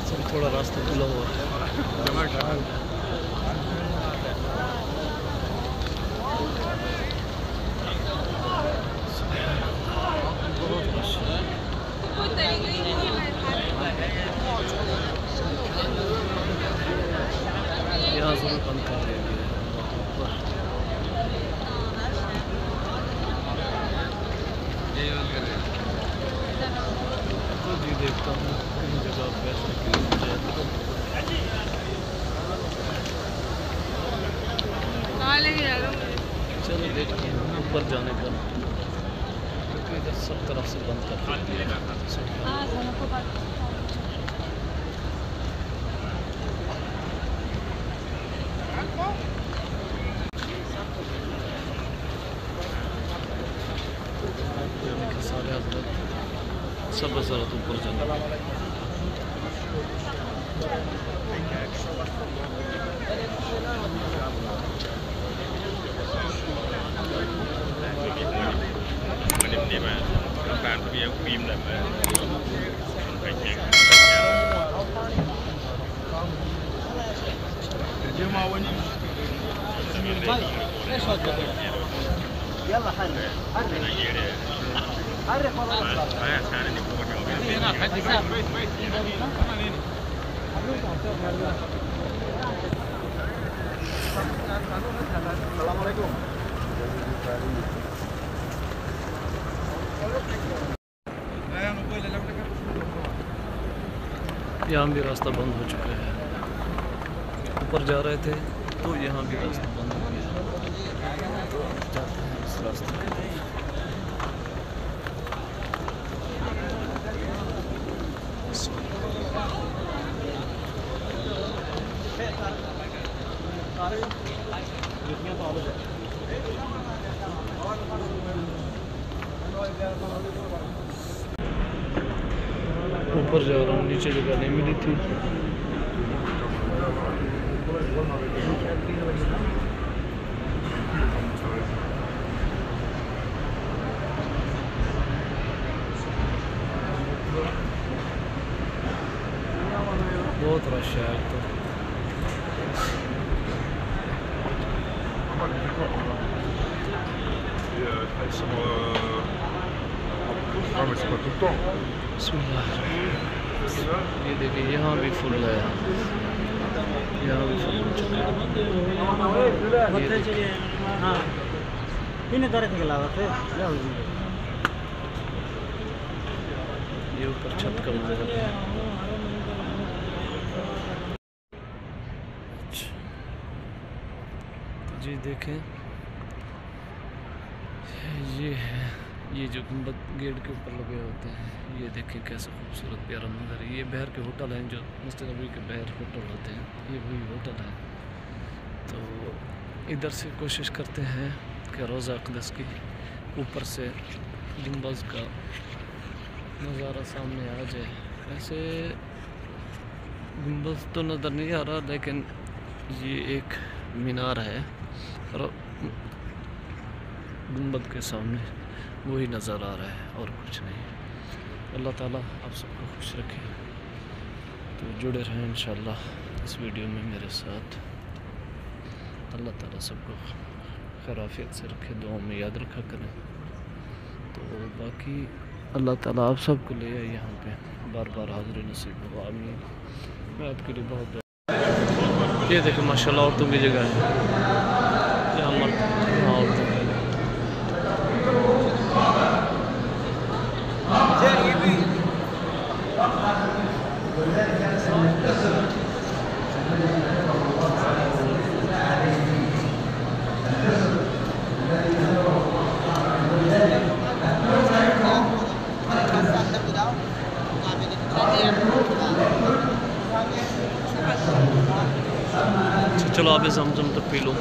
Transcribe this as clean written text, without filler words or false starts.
थोड़ा रास्ता खुला हुआ है। यहाँ से भी बंद कर दिया गया है। तो जी देखता हूँ कहीं जगह पैसे की चलो देखते हैं ऊपर जाने का, क्योंकि इधर सब तरफ से बंद कर दिया है। सारे हजरत सब हजरत ऊपर जाना। यहाँ भी रास्ता बंद हो चुका है। ऊपर जा रहे थे तो यहाँ भी रास्ता बंद हो गया। जाते हैं इस रास्ते पे। ऊपर जा रहा हूँ, नीचे जगह नहीं मिली थी। बहुत रश है तो ये देखिए यहाँ भी फुल है, यहाँ भी फुल हो चुका है। ये ऊपर छत का मंजर है। जी देखें, ये है, ये जो गुंबद गेट के ऊपर लगे होते हैं, ये देखें कैसा खूबसूरत प्यारा मंजर है। ये बहर के होटल हैं, जो मस्जिद नबी के बहर होटल होते हैं, ये वही होटल है। तो इधर से कोशिश करते हैं कि रोज़ा अक़दस की ऊपर से गुंबद का नज़ारा सामने आ जाए। वैसे गुंबद तो नज़र नहीं आ रहा, लेकिन ये एक मीनार है और गुंबद के सामने वही नज़र आ रहा है और कुछ नहीं। अल्लाह ताला आप सबको खुश रखे। तो जुड़े रहें इंशाअल्लाह इस वीडियो में मेरे साथ। अल्लाह ताला सबको खैराफियत से रखे, दुआओं में याद रखा करें। तो बाकी अल्लाह ताला आप सबको ले आए यहाँ पे, बार बार हाज़िर नसीब हो। आमीन। मैं आपके लिए बहुत ये देखें माशाल्लाह औरतों की जगह है, यहाँ मर्द यहाँ औरतों की। चलो आप ज़मज़म तक पी लो।